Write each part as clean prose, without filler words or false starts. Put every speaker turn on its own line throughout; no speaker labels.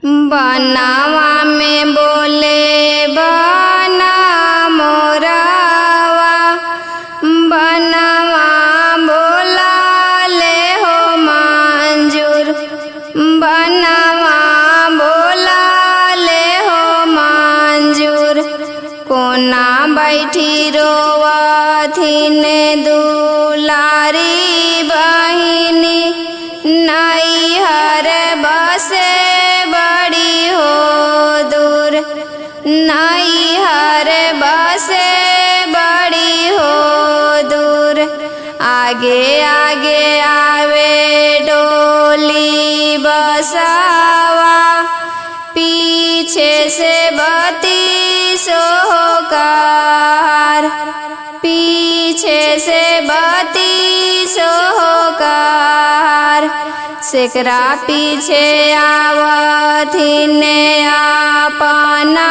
बनावा में बोले बना मोरावा, बनावा बोला ले हो मंजूर, बनावा बोला ले हो मंजूर। कोना बैठी रोवथिन दुलारी बहिनी, नैहर बसे बड़ी हो दूर, नैहर बसे बड़ी हो दूर। आगे आगे आवे डोली बसावा, पीछे से बत्ती सोहकार, पीछे से बत्ती सोहकार। सेकरा पीछे आवथिन अपना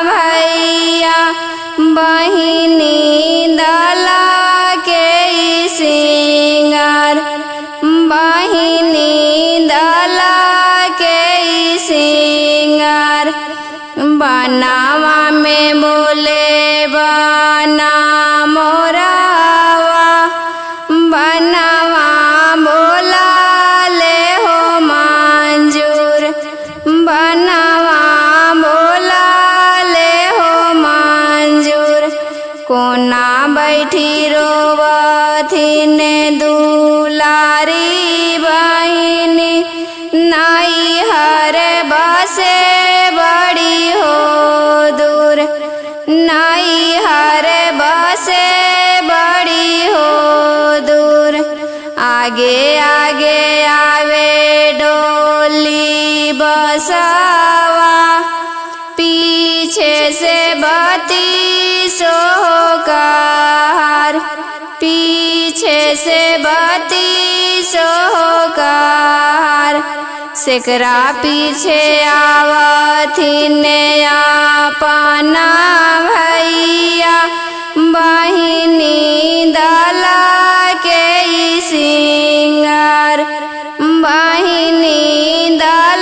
भैया, बहिनी दला के सिंगार, बहिनी दला के सिंगार। बनावा में बोले बना मोरावा, बनावा बोला ले हो मंजूर, बनावा बोला ले हो मंजूर। कोना बैठी रोवथिन दुलारी बहिनी, नैहर बसे बड़ी हो दूर, नैहर बसे बड़ी हो दूर। आगे आगे आवे डोली बसावा, पीछे से बत्ती सोहकार, पीछे से बत्ती सोहकार। सेकरा पीछे आवथिन अपना भैया, बहिनी दला के सिंगार, बहिनी दला